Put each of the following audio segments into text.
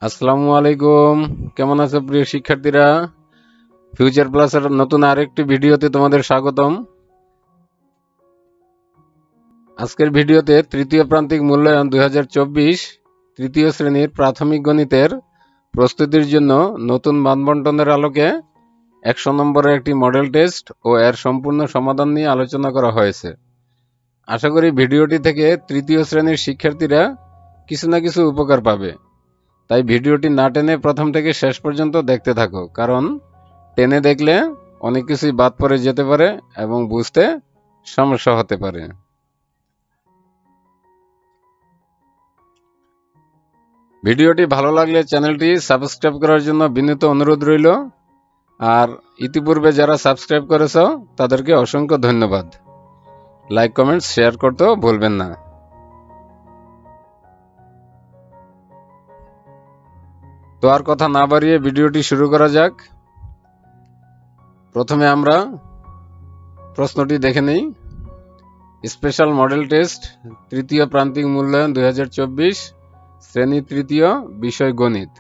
আসসালামু আলাইকুম। কেমন আছো প্রিয় শিক্ষার্থীরা? ফিউচার প্লাসের নতুন আরেকটি ভিডিওতে তোমাদের স্বাগতম। আজকের ভিডিওতে তৃতীয় প্রান্তিক মূল্যায়ন 2024 তৃতীয় শ্রেণীর প্রাথমিক গণিতের প্রস্তুতির জন্য নতুন মানবন্টনের আলোকে 100 নম্বরের একটি মডেল টেস্ট ও এর সম্পূর্ণ সমাধান নিয়ে আলোচনা করা হয়েছে। আশা করি ভিডিওটি থেকে তৃতীয় শ্রেণীর শিক্ষার্থীরা কিছু না কিছু উপকার পাবে। তাই ভিডিওটি না টেনে প্রথম থেকে শেষ পর্যন্ত দেখতে থাকো, কারণ টেনে দেখলে অনেক কিছুই বাদ পড়ে যেতে পারে এবং বুঝতে সমস্যা হতে পারে। ভিডিওটি ভালো লাগলে চ্যানেলটি সাবস্ক্রাইব করার জন্য বিনীত অনুরোধ রইল। আর ইতিপূর্বে যারা সাবস্ক্রাইব করেছ তাদেরকে অসংখ্য ধন্যবাদ। লাইক কমেন্টস শেয়ার করতেও ভুলবেন না। তো আর কথা না বাড়িয়ে ভিডিওটি শুরু করা যাক। প্রথমে আমরা প্রশ্নটি দেখে নেই। স্পেশাল মডেল টেস্ট তৃতীয় প্রান্তিক মূল্যায়ন 2024 শ্রেণী তৃতীয়, বিষয় গণিত,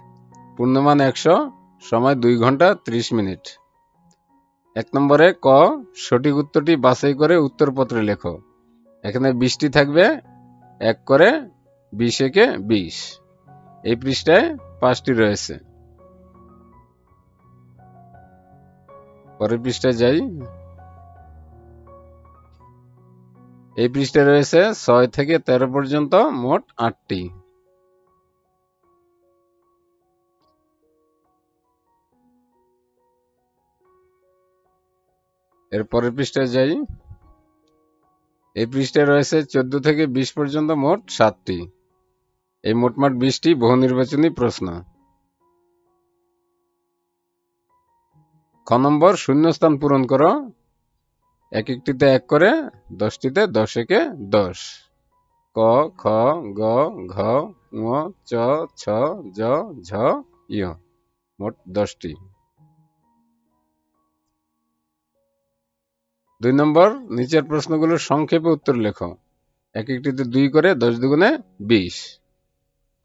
পূর্ণমান 100, সময় 2 ঘন্টা 30 মিনিট। 1 নম্বরে ক, সঠিক উত্তরটি বাছাই করে উত্তরপত্রে লেখো। এখানে 20টি থাকবে, 1 করে 20 একে 20। এই পৃষ্ঠায় 5টি রয়েছে। পরের পৃষ্ঠায় যাই। এই পৃষ্ঠায় রয়েছে 6 থেকে 13 পর্যন্ত মোট 8টি। এর পরের পৃষ্ঠায় যাই। এই পৃষ্ঠায় রয়েছে 14 থেকে 20 পর্যন্ত মোট 7টি। এই মোটমাট 20টি বহু নির্বাচনী প্রশ্ন। খ নম্বর, শূন্যস্থান পূরণ করো। এক একটিতে 1 করে, 10টিতে 10 একে 10। ক, খ, গ, ঘ, ঙ, চ, ছ, জ, ঝ, ঞ, মোট 10টি। 2 নম্বর, নিচের প্রশ্নগুলোর সংক্ষেপে উত্তর লেখো। এক একটিতে 2 করে, 10 দুগুণে 20।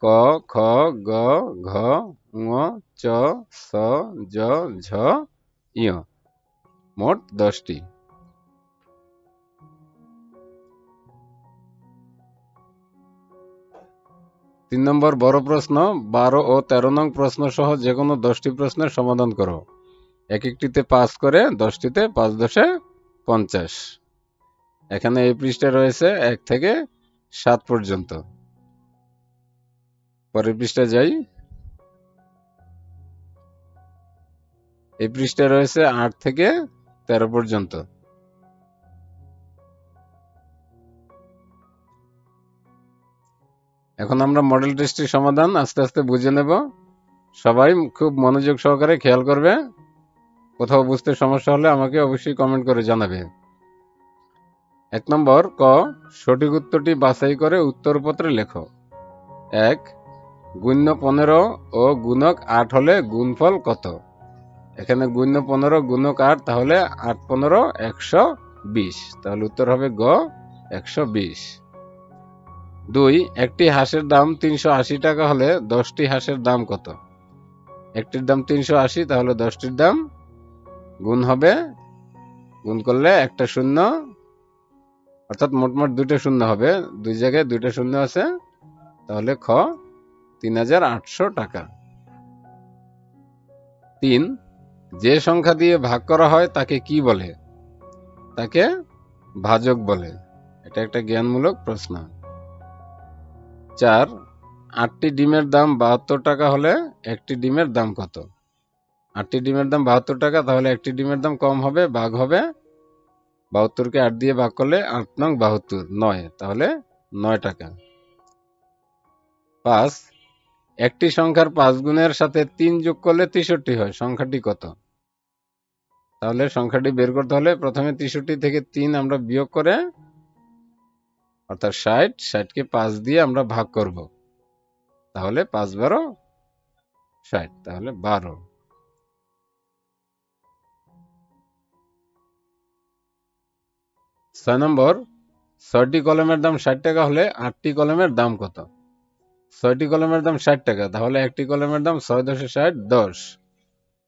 ক, খ, গ, ঘ, ঙ, চ, ছ, জ, ঝ, ঞ, মোট 10টি। 3 নম্বর, বড় প্রশ্ন 12 ও 13 নং প্রশ্ন সহ যে কোনো 10টি প্রশ্নের সমাধান করো। এক একটিতে 5 করে, 10টিতে 5 10 50। এখানে এই পৃষ্ঠায় রয়েছে 1 থেকে 7 পর্যন্ত। পরের পৃষ্ঠায় যাই। এই পৃষ্ঠায় রয়েছে 8 থেকে 13 পর্যন্ত। এখন আমরা মডেল টেস্টের সমাধান আস্তে আস্তে বুঝে নেব। সবাই খুব মনোযোগ সহকারে খেয়াল করবে। কোথাও বুঝতে সমস্যা হলে আমাকে অবশ্যই কমেন্ট করে জানাবে। 1 নম্বর, ক, সঠিক উত্তরটি বাছাই করে উত্তরপত্রে লেখো। 1, গুণ্য 15 ও গুণক 8 হলে গুণফল কত? এখানে গুণ্য 15 গুণক 8, তাহলে 8 15 120, তাহলে উত্তর হবে গ 120। 2, একটি হাঁসের দাম 380 টাকা হলে 10টি হাঁসের দাম কত? একটির দাম 380, তাহলে 10টির দাম গুণ হবে, গুণ করলে একটা শূন্য, অর্থাৎ মোটমাট 2টা শূন্য হবে, 2 জায়গায় 2টা শূন্য আছে, তাহলে খ 3800 টাকা। 3, যে সংখ্যা দিয়ে ভাগ করা হয় তাকে কি বলে? তাকে ভাজক বলে। এটা একটা জ্ঞানমূলক প্রশ্ন। 4, 8টি ডিমের দাম 72 টাকা হলে একটি ডিমের দাম কত? 8টি ডিমের দাম 72 টাকা, তাহলে একটি ডিমের দাম কম হবে, ভাগ হবে, 72কে 8 দিয়ে ভাগ করলে 8 নং 72, 9, তাহলে 9 টাকা। 5, একটি সংখ্যার 5 গুণের সাথে 3 যোগ করলে 63 হয়, সংখ্যাটি কত? তাহলে সংখ্যাটি বের করতে হলে প্রথমে 63 থেকে 3 আমরা বিয়োগ করে, অর্থাৎ 60কে 5 দিয়ে আমরা ভাগ করব, তাহলে 5 12 60, তাহলে 12। 6 নম্বর, 6টি কলমের দাম 60 টাকা হলে 8টি কলমের দাম কত? 6টি কলমের দাম 60 টাকা, তাহলে একটি কলমের দাম 6 10 60 10,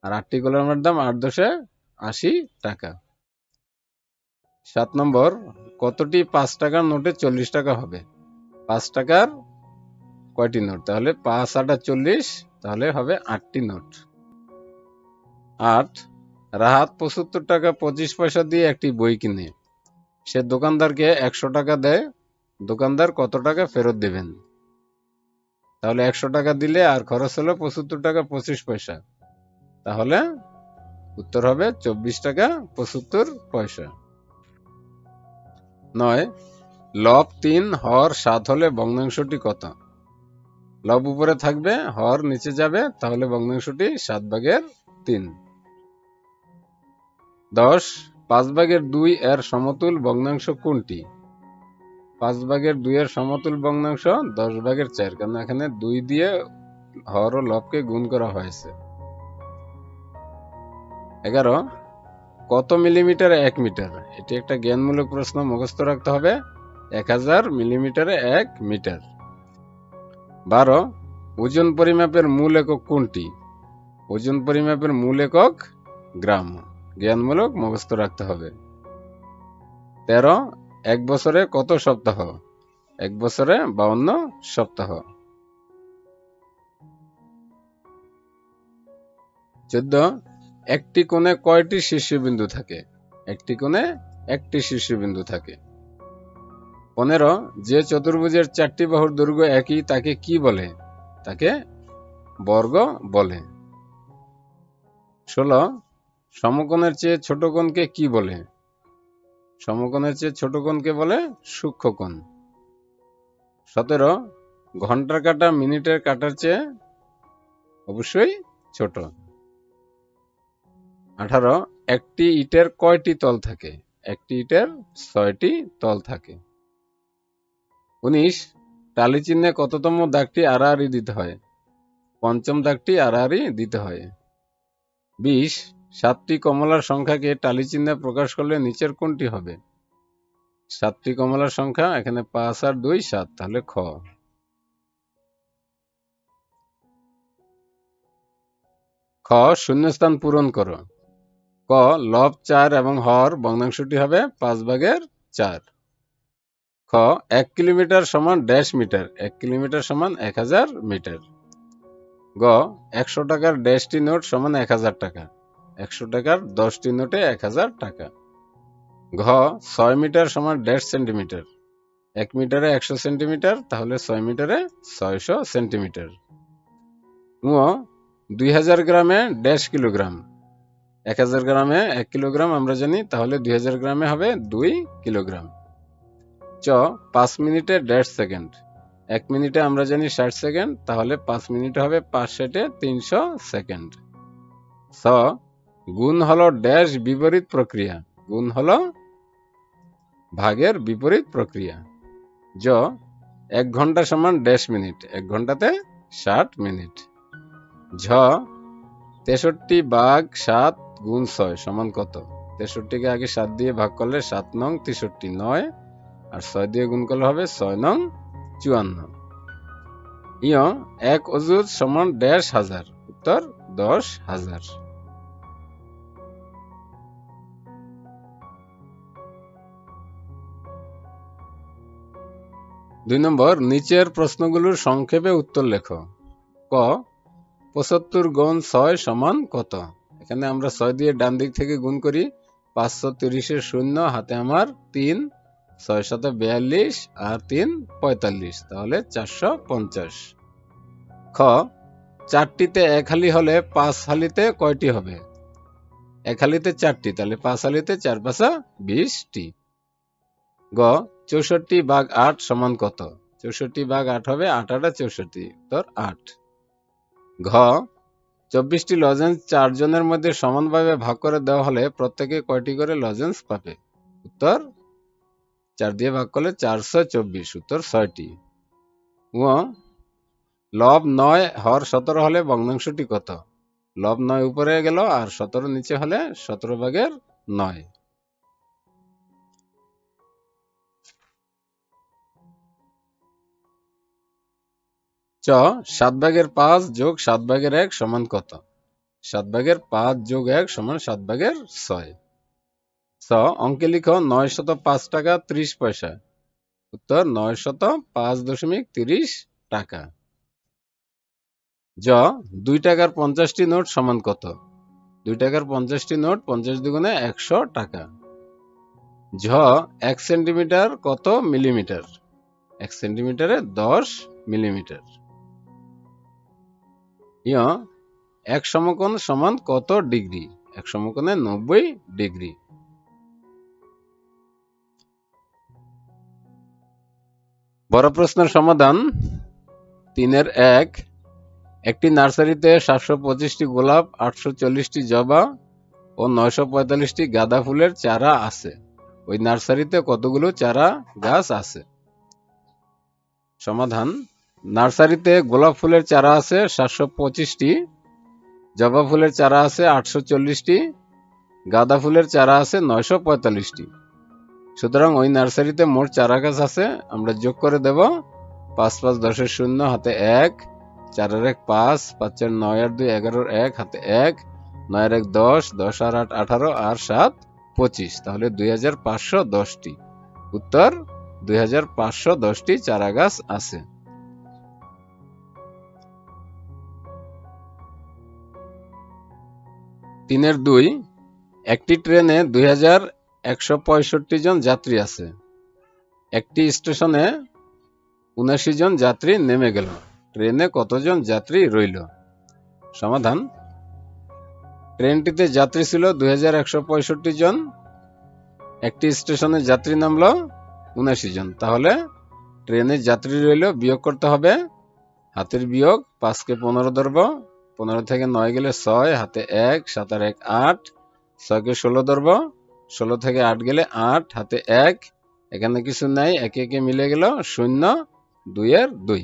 আর 8টি কলমের দাম 8 10 80 টাকা। 7 নম্বর, কতটি 5 টাকার নোটে 40 টাকা হবে? 5 টাকার কয়টি নোট? তাহলে 5 8 40, তাহলে হবে 8টি নোট। 8, রাহাত 75 টাকা 25 পয়সা দিয়ে একটি বই কিনে সে দোকানদারকে 100 টাকা দেয়, দোকানদার কত টাকা ফেরত দেবেন? তাহলে 100 টাকা দিলে আর খরচ হলো 75 টাকা 25 পয়সা, তাহলে উত্তর হবে 24 টাকা 75 পয়সা। 9, লব 3 হর 7 হলে ভগ্নাংশটি কত? লব উপরে থাকবে, হর নিচে যাবে, তাহলে ভগ্নাংশটি 7/3। 10, 5/2 এর সমতুল ভগ্নাংশ কোনটি? 5/2 এর সমতুল ভগ্নাংশ 10/4, কারণ এখানে 2 দিয়ে হর ও লবকে গুণ করা হয়েছে। 11, কত মিলিমিটারে 1 মিটার? এটি একটা জ্ঞানমূলক প্রশ্ন, মুখস্থ রাখতে হবে। 1000 মিলিমিটারে 1 মিটার। 12, ওজন পরিমাপের মূল একক কোনটি? ওজন পরিমাপের মূল একক গ্রাম, জ্ঞানমূলক, মুখস্থ রাখতে হবে। 13, এক বছরে কত সপ্তাহ? 1 বছরে 52 সপ্তাহ। 14, একটি কোণে কয়টি শীর্ষবিন্দু থাকে? একটি কোণে একটি শীর্ষবিন্দু থাকে। 15, যে চতুর্ভুজের 4টি বাহুর দৈর্ঘ্য একই তাকে কি বলে? তাকে বর্গ বলে। 16, সমকোণের চেয়ে ছোট কোণকে কি বলে? সমকোণের চেয়ে ছোট কোণকে বলে সূক্ষ্মকোণ। 17, ঘন্টার কাঁটা মিনিটের কাঁটার চেয়ে অবশ্যই ছোট। 18, একটি ইটের কয়টি তল থাকে? একটি ইটের 6টি তল থাকে। 19, টালি চিহ্নে কততম দাগটি আড়াআড়ি দিতে হয়? 5ম দাগটি আড়াআড়ি দিতে হয়। 20, 7টি কমলার সংখ্যাকে টালি চিহ্নে প্রকাশ করলে নিচের কোনটি হবে? 7টি কমলার সংখ্যা, এখানে 5 আর 2 7, তাহলে খ। খ, শূন্যস্থান পূরণ করো। ক, লব 4 এবং হর ভগ্নাংশটি হবে 5/4। খ, 1 কিলোমিটার সমান ড্যাশ মিটার? 1 কিলোমিটার সমান 1000 মিটার। গ, 100 টাকার ড্যাশটি নোট সমান 1000 টাকা? 100 টাকার 10টি নোটে 1000 টাকা। ঘ, 6 মিটার সমান ড্যাশ সেন্টিমিটার? 1 মিটারে 100 সেন্টিমিটার, তাহলে 6 মিটারে 600 সেন্টিমিটার। ঙ, 2000 গ্রামে ড্যাশ কিলোগ্রাম? 1000 গ্রামে 1 কিলোগ্রাম আমরা জানি, তাহলে 2000 গ্রামে হবে 2 কিলোগ্রাম। চ, 5 মিনিটে ড্যাশ সেকেন্ড? 1 মিনিটে আমরা জানি 60 সেকেন্ড, তাহলে 5 মিনিটে হবে 5 × 300 সেকেন্ড। স, গুণ হলো ড্যাশ বিপরীত প্রক্রিয়া? গুণ হলো ভাগের বিপরীত প্রক্রিয়া। জ, 1 ঘন্টা সমান ড্যাশ মিনিট? 1 ঘন্টাতে 60 মিনিট। ঝ, 63/7 গুণ 6 সমান কত? 63কে আগে 7 দিয়ে ভাগ করলে 7 নং 63, 9, আর 6 দিয়ে গুণ করলে হবে 6 নং 54। ইয়, 1 অযুত সমান ড্যাশ হাজার? উত্তর 10,000। 2 নম্বর, নিচের প্রশ্নগুলোর সংক্ষেপে উত্তর লেখো। ক, 75 গুণ 6 সমান কত? এখানে আমরা 6 দিয়ে ডান দিক থেকে গুণ করি। 530 শূন্য, হাতে আমার 3, 6 × 7 42, আর 3 45, তাহলে 450। খ, 4টিতে 1 হালি হলে 5 হালিতে কয়টি হবে? 1 হালিতে 4টি, তাহলে 5 হালিতে 4 × 5 = 20টি। গ, 64/8 সমান কত? 64/8 হবে 8 × 8 = 64, উত্তর 8। ঘ, 24টি লজেন্স 4 জনের মধ্যে সমানভাবে ভাগ করে দেওয়া হলে প্রত্যেকে কয়টি করে লজেন্স পাবে? উত্তর 4 দিয়ে ভাগ করলে 424, উত্তর 6টি। ঙ, লব 9 হর 17 হলে ভগ্নাংশটি কত? লব 9 উপরে গেল আর 17 নিচে হলে 17/9। 4 চ 7/5 যোগ 7/1 সমান কত? 7/5 যোগ 1 সমান 7/6। চ অঙ্কে লিখো 905 টাকা 30 পয়সা। উত্তর 905.30 টাকা। জ 2 টাকার 50টি নোট সমান কত? 2 টাকার 50টি নোট 50 দুগুণে 100 টাকা। ঝ 1 সেন্টিমিটার কত মিলিমিটার? 1 সেন্টিমিটারে 10 মিলিমিটার। ইয় 1 সমকোণ সমান কত ডিগ্রি? 1 সমকোণে 90 ডিগ্রি। বড় প্রশ্নের সমাধান 3-এর 1। একটি নার্সারিতে 725টি গোলাপ, 840টি জবা ও 945টি গাঁদা ফুলের চারা আছে। ওই নার্সারিতে কতগুলো চারা গাছ আছে? সমাধান নার্সারিতে গোলাপ ফুলের চারা আছে 725টি, জবা ফুলের চারা আছে 840টি, গাঁদা ফুলের চারা আছে 945টি। সুতরাং ওই নার্সারিতে মোট চারা গাছ আছে। আমরা যোগ করে দেব 5 5 10 0 হাতে 1, 4 1 5, 5 4 9 8 2 11 1 হাতে 1, 9 1 10, 10 আর 8 18 আর 7 25। তাহলে 2510টি। উত্তর 2510টি চারা গাছ আছে। 3-এর 2। একটি ট্রেনে 2165 জন যাত্রী আছে। একটি স্টেশনে 79 জন যাত্রী নেমে গেল। ট্রেনে কতজন যাত্রী রইল? সমাধান ট্রেনটিতে যাত্রী ছিল 2165 জন, একটি স্টেশনে যাত্রী নামলো 79 জন। তাহলে ট্রেনে যাত্রী রইল, বিয়োগ করতে হবে। হাতের বিয়োগ 5 কে 15 ধরব, 15 থেকে 9 গেলে 6, হাতে 1, 7 আর 1 8, 6 কে 16 ধরব, 16 থেকে 8 গেলে 8, হাতে 1, এখানে কিছু নাই, একে একে মিলে গেল 0, 2 এর 2।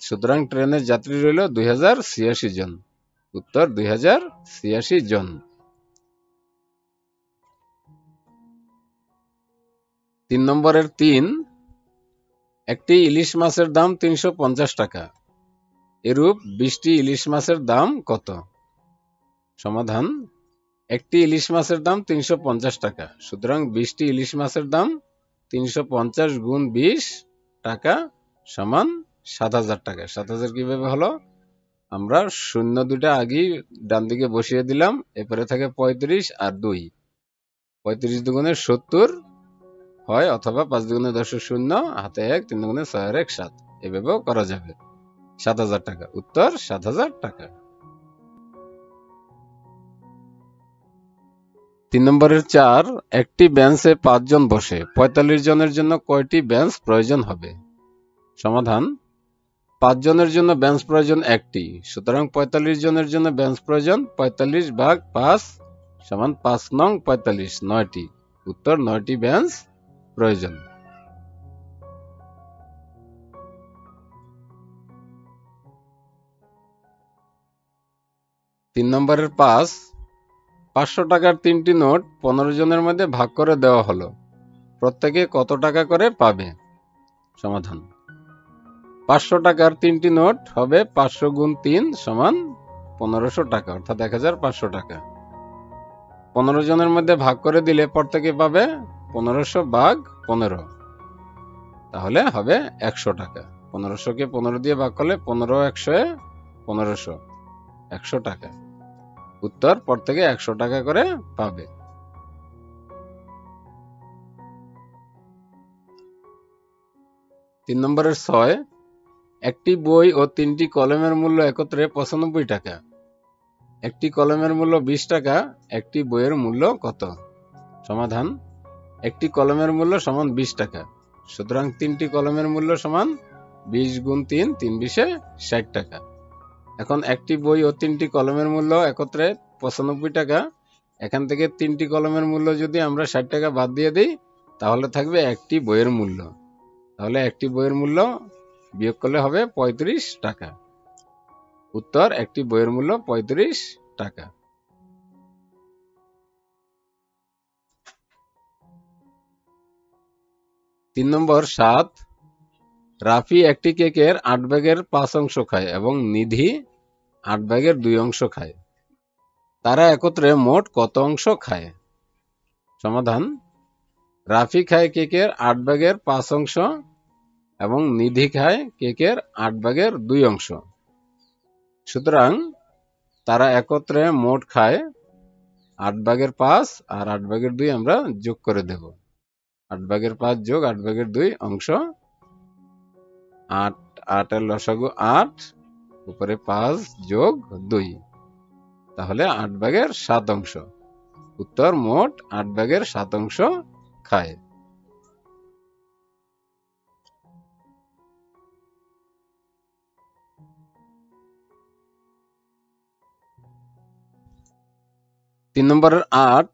সুতরাং ট্রেনের যাত্রী রইল 2086 জন। উত্তর 2086 জন। 3 নম্বরের 3। একটি ইলিশ মাছের দাম 350 টাকা। এরূপ 20টি ইলিশ মাছের দাম কত? সমাধান একটি ইলিশ মাছের দাম 350 টাকা। সুতরাং 20টি ইলিশ মাছের দাম 350 গুণ 20 টাকা সমান 7000 টাকা। 7000 কিভাবে হলো? আমরা শূন্য দুটা আগেই ডান দিকে বসিয়ে দিলাম, এরপরে থাকে 35 আর 2, 35 দুগুণে 70 হয়, অথবা 5 দুগুণে 10 0, হাতে 1, 3 দুগুণে 6 আর 1 7, এভাবেও করা যাবে। 7000 টাকা। উত্তর 7000 টাকা। 3 নম্বরের 4। একটি বেঞ্চে 5 জন বসে, 45 জনের জন্য কয়টি বেঞ্চ প্রয়োজন হবে? সমাধান 5 জনের জন্য বেঞ্চ প্রয়োজন একটি। সুতরাং 45 জনের জন্য বেঞ্চ প্রয়োজন 45 ভাগ 5 সমান 5 নং 45, 9টি। উত্তর 9টি বেঞ্চ প্রয়োজন। 3 নম্বরের 5। 500 টাকার 3টি নোট 15 জনের মধ্যে ভাগ করে দেওয়া হলো। প্রত্যেকে কত টাকা করে পাবে? সমাধান 500 টাকার 3টি নোট হবে 500 গুণ 3 সমান 1500 টাকা, অর্থাৎ 1500 টাকা। 15 জনের মধ্যে ভাগ করে দিলে প্রত্যেকে পাবে 1500 ভাগ 15, তাহলে হবে 100 টাকা। 1500 কে 15 দিয়ে ভাগ করলে 15 100 1500, 100 টাকা। উত্তর প্রত্যেকে 100 টাকা করে পাবে। 3 নম্বরের 6। একটি বই ও 3টি কলমের মূল্য একত্রে 95 টাকা। একটি কলমের মূল্য 20 টাকা, একটি বইয়ের মূল্য কত? সমাধান একটি কলমের মূল্য সমান 20 টাকা। সুতরাং 3টি কলমের মূল্য সমান 20 গুণ 3, 3 20 60 টাকা। এখন একটি বই ও 3টি কলমের মূল্য একত্রে 95 টাকা। এখান থেকে 3টি কলমের মূল্য যদি আমরা 60 টাকা বাদ দিয়ে দিই, তাহলে থাকবে একটি বইয়ের মূল্য। তাহলে একটি বইয়ের মূল্য বিয়োগ করলে হবে 35 টাকা। উত্তর একটি বইয়ের মূল্য 35 টাকা। 3 নম্বর 7। রাফি একটি কেকের 8 ভাগের 5 অংশ খায় এবং নিধি 8 ভাগের 2 অংশ খায়। তারা একত্রে মোট কত অংশ খায়? সমাধান: রাফি খায় কেকের 8 ভাগের 5 অংশ এবং নিধি খায় কেকের 8 ভাগের 2 অংশ। সুতরাং তারা একত্রে মোট খায় 8 ভাগের 5 আর 8 ভাগের 2 আমরা যোগ করে দেব। 8 ভাগের 5 যোগ 8 ভাগের 2 অংশ 8, 8 এর লসাগু 8, উপরে 5 যোগ 2, তাহলে 8 ভাগের 7 অংশ। উত্তর মোট 8 ভাগের 7 অংশ খায়। তিন নম্বরের 8,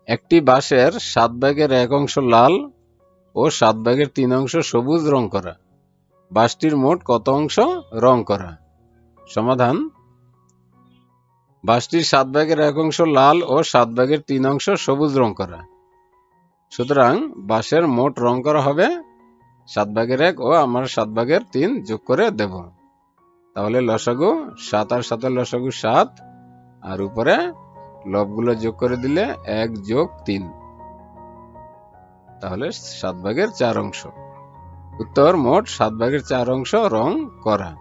একটি বাঁশের 7 ভাগের 1 অংশ লাল ও 7 ভাগের 3 অংশ সবুজ রং করা। বাঁশটির মোট কত অংশ রং করা? সমাধান: বাঁশটির 7 ভাগের 1 অংশ লাল ও 7 ভাগের 3 অংশ সবুজ রং করা। সুতরাং বাঁশের মোট রং করা হবে 7 ভাগের 1 ও আমরা 7 ভাগের 3 যোগ করে দেব। তাহলে লসাগু 7 আর 7 এর লসাগু 7, আর উপরে লবগুলো যোগ করে দিলে 1 যোগ 3, তাহলে 7 ভাগের 4 অংশ। উত্তর মোট 7 ভাগের 4 অংশ রং করা।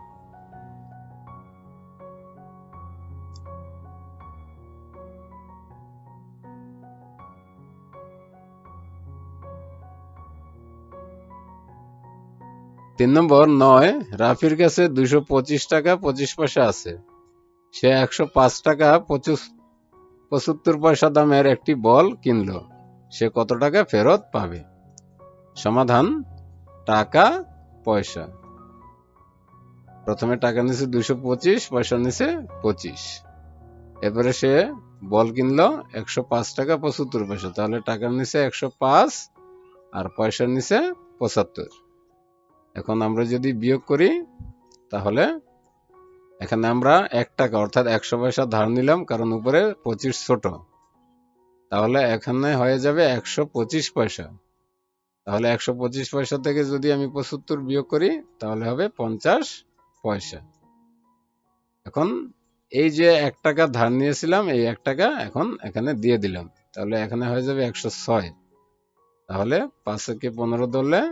তিন নম্বর 9, রাফির কাছে 225 টাকা 25 পয়সা আছে। সে 105 টাকা 75 পয়সা দামের একটি বল কিনলো। সে কত টাকা ফেরত পাবে? সমাধান: টাকা পয়সা। প্রথমে টাকা নিচে 225, পয়সা নিচে 25। এরপরে সে বল কিনলো 105 টাকা 75 পয়সা, তাহলে টাকার নিচে 105 আর পয়সার নিচে 75। এখন আমরা যদি বিয়োগ করি তাহলে এখানে আমরা 1 টাকা অর্থাৎ 100 পয়সা ধার নিলাম, কারণ উপরে 25 ছোট, তাহলে এখানে হয়ে যাবে 125 পয়সা। তাহলে 125 পয়সা থেকে যদি আমি 75 বিয়োগ করি তাহলে হবে 50 পয়সা। এখন এই যে 1 টাকা ধার নিয়েছিলাম, এই 1 টাকা এখন এখানে দিয়ে দিলাম, তাহলে এখানে হয়ে যাবে 106। তাহলে 5 থেকে 15 ধরলে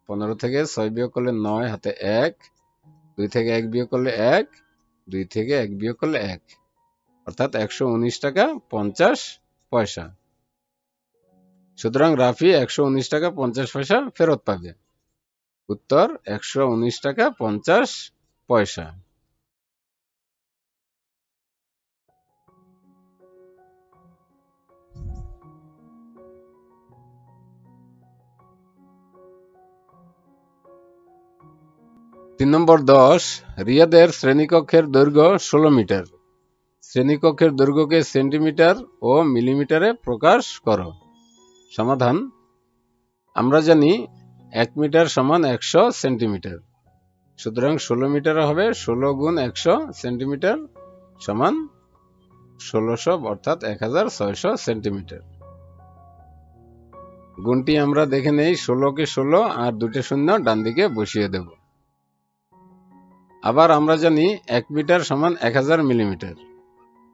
15 থেকে 6 বিয়োগ করলে 9, হাতে 1, 2 থেকে 1 বিয়োগ করলে 1, 2 থেকে 1 বিয়োগ করলে 1, অর্থাৎ 119 টাকা 50 পয়সা। সুতরাং রাফি 119 টাকা 50 পয়সা ফেরত পাবে। উত্তর 119 টাকা 50 পয়সা। তিন নম্বর 10, রিয়াদের শ্রেণীকক্ষের দৈর্ঘ্য 16 মিটার। শ্রেণীকক্ষের দৈর্ঘ্যকে সেন্টিমিটার ও মিলিমিটারে প্রকাশ করো। সমাধান: আমরা জানি 1 মিটার সমান 100 সেন্টিমিটার। সুতরাং 16 মিটার হবে 16 গুণ 100 সেন্টিমিটার সমান 1600, অর্থাৎ 1600 সেন্টিমিটার। গুণটি আমরা দেখে নেই, 16 কে 16 আর 2টা শূন্য ডান দিকে বসিয়ে দেব। আবার আমরা জানি 1 মিটার সমান 1000 মিলিমিটার।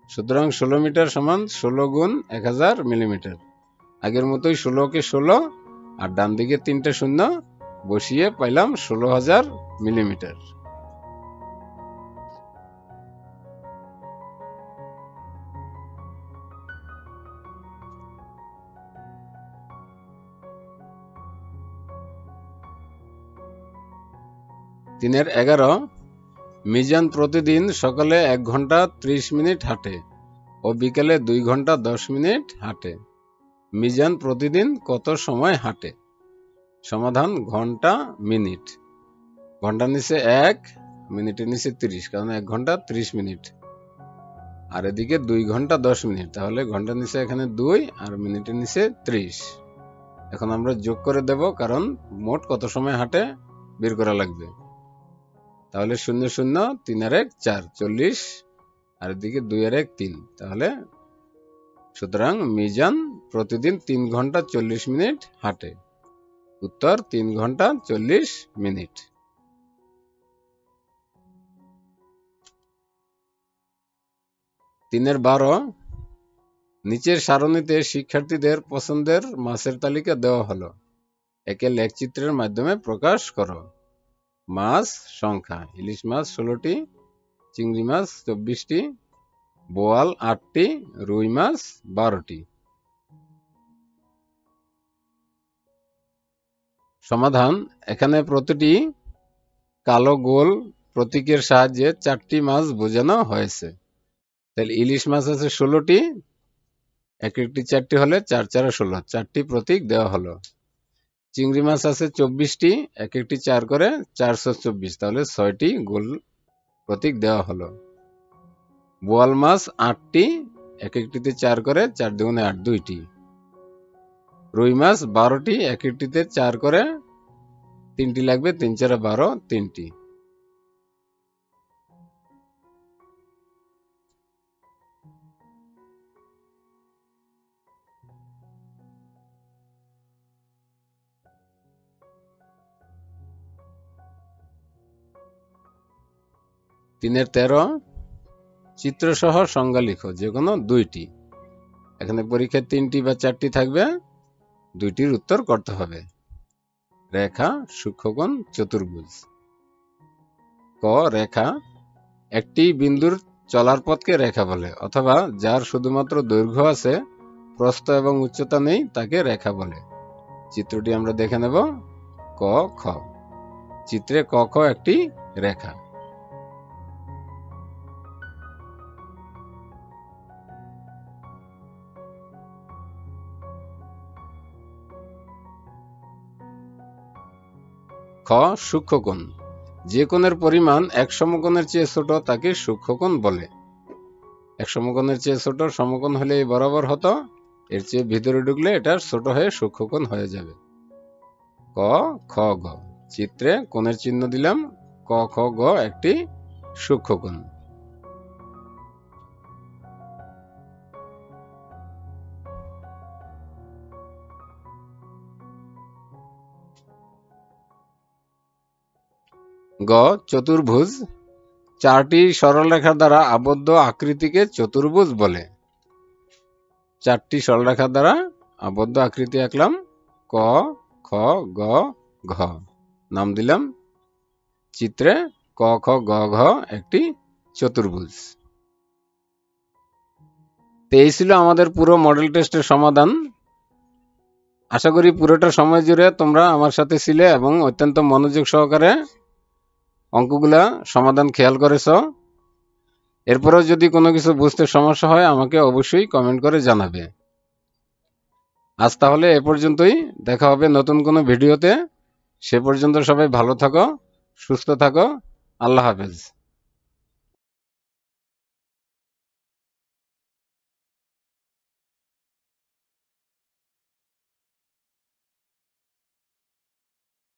সুতরাং 16 মিটার সমান 16 গুণ 1000 মিলিমিটার। আগের মতোই 16 কে 16 আর ডান দিকে 3টে শূন্য বসিয়ে পাইলাম 16000 মিলিমিটার। তিনের 11, মিজান প্রতিদিন সকালে 1 ঘন্টা 30 মিনিট হাঁটে ও বিকেলে 2 ঘন্টা 10 মিনিট হাঁটে। মিজান প্রতিদিন কত সময় হাঁটে? সমাধান: ঘন্টা মিনিট। ঘন্টা নিচে 1, মিনিটের নিচে 30, কারণ 1 ঘন্টা 30 মিনিট, আর এদিকে 2 ঘন্টা 10 মিনিট, তাহলে ঘন্টা নিচে এখানে 2 আর মিনিটের নিচে 30। এখন আমরা যোগ করে দেব, কারণ মোট কত সময় হাঁটে বের করা লাগবে। তাহলে 0 0, 3 আর 1 4, 40, আর এদিকে 2 আর 1 3, তাহলে সুতরাং মিজান প্রতিদিন 3 ঘন্টা 40 মিনিট হাঁটে। উত্তর 3 ঘন্টা 40 মিনিট। 3-12 নিচের সারণীতে শিক্ষার্থীদের পছন্দের মাছের তালিকা দেওয়া হলো, একে লেখচিত্রের মাধ্যমে প্রকাশ করো। মাছ সংখ্যা: ইলিশ মাছ 16টি, চিংড়ি মাছ 24টি, বোয়াল 8টি, রুই মাছ 12টি। সমাধান: এখানে প্রতিটি কালো গোল প্রতীকের সাহায্যে 4টি মাছ বোঝানো হয়েছে। তাহলে ইলিশ মাছ আছে 16টি, এক একটি 4টি হলে 4 4 16, 4টি প্রতীক দেওয়া হলো। চিংড়ি মাছ আছে 24টি, এক একটি 4 করে 424, তাহলে 6টি গোল প্রতীক দেওয়া হলো। বোয়াল মাছ 8টি, এক একটিতে 4 করে 4 দুগুণে 8, 2টি। রুই মাছ 12টি, এক একটিতে 4 করে 3টি লাগবে, 3 4 12, 3টি। তিনের 13 চিত্রসহ সংজ্ঞা লিখো, যে কোনো 2টি। এখানে পরীক্ষায় 3টি বা 4টি থাকবে, 2টির উত্তর করতে হবে। রেখা, সূক্ষ্মকোণ, চতুর্ভুজ। ক রেখা: একটি বিন্দুর চলার পথকে রেখা বলে, অথবা যার শুধুমাত্র দৈর্ঘ্য আছে, প্রস্থ এবং উচ্চতা নেই, তাকে রেখা বলে। চিত্রটি আমরা দেখে নেব। ক খ চিত্রে ক খ একটি রেখা। খ সূক্ষ্মকোণ: যে কোণের পরিমাণ এক সমকোণের চেয়ে ছোট তাকে সূক্ষ্মকোণ বলে। এক সমকোণের চেয়ে ছোট সমকোণ হলে বরাবর হতো, এর চেয়ে ভিতরে ঢুকলে এটা ছোট হয়ে সূক্ষ্মকোণ হয়ে যাবে। ক খ গ চিত্রে কোণের চিহ্ন দিলাম, ক খ গ একটি সূক্ষ্মকোণ। গ চতুর্ভুজ: 4টি সরলরেখা দ্বারা আবদ্ধ আকৃতিকে চতুর্ভুজ বলে। 4টি সরলরেখা দ্বারা আবদ্ধ আকৃতি আঁকলাম, ক খ গ ঘ, নাম দিলাম। চিত্রে ক খ গ ঘ একটি চতুর্ভুজ। এই ছিল আমাদের পুরো মডেল টেস্টের সমাধান। আশা করি পুরোটা সময় জুড়ে তোমরা আমার সাথে ছিলে এবং অত্যন্ত মনোযোগ সহকারে অঙ্কগুলা সমাধান খেয়াল করেছ। এরপরেও যদি কোনো কিছু বুঝতে সমস্যা হয় আমাকে অবশ্যই কমেন্ট করে জানাবে। আজ তাহলে এ পর্যন্তই, দেখা হবে নতুন কোনো ভিডিওতে। সে পর্যন্ত সবাই ভালো থাকো, সুস্থ থাকো। আল্লাহ হাফেজ।